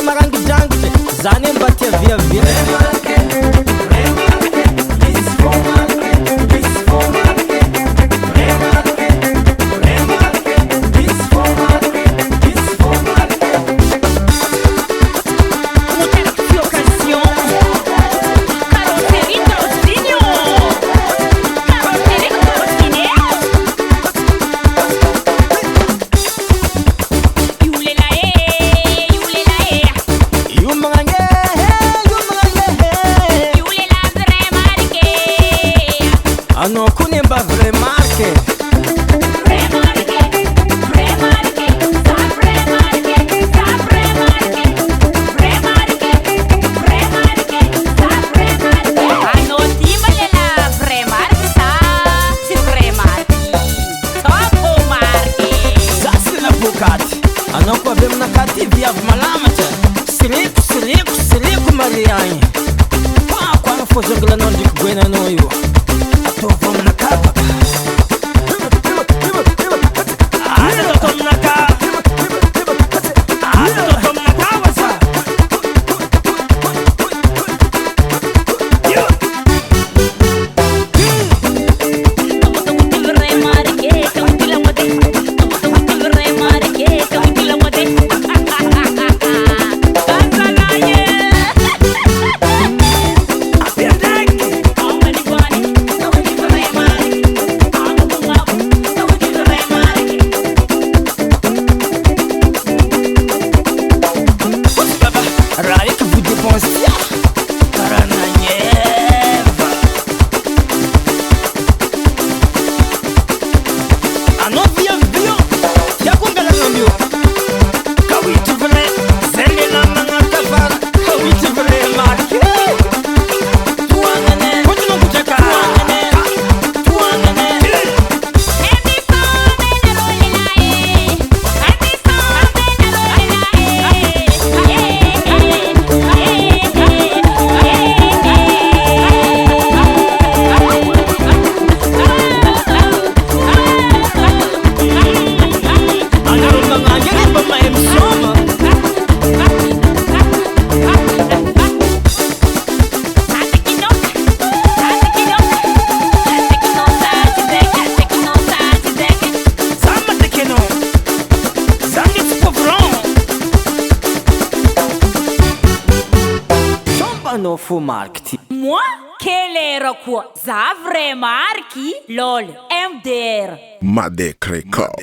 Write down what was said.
marangidangitry zany mba tiaviavia. Ano kuni mba vrai marke. Vrai marke, vrai marke, sa vrai marke, sa vrai marke, vrai marke, vrai marke, sa vrai marke. Ano timale la vrai marke sa si vrai marke. Topo marke. Sasi na bukati. Ano kwa vem na kati viav malama cha. Siliku marianyi. Kwa no fozongla no dik gwena no yo. Ato vom na kaba. No faux marque. Moi, quelle era quoi? Za vrai marque? LOL, MDR. Madek Record.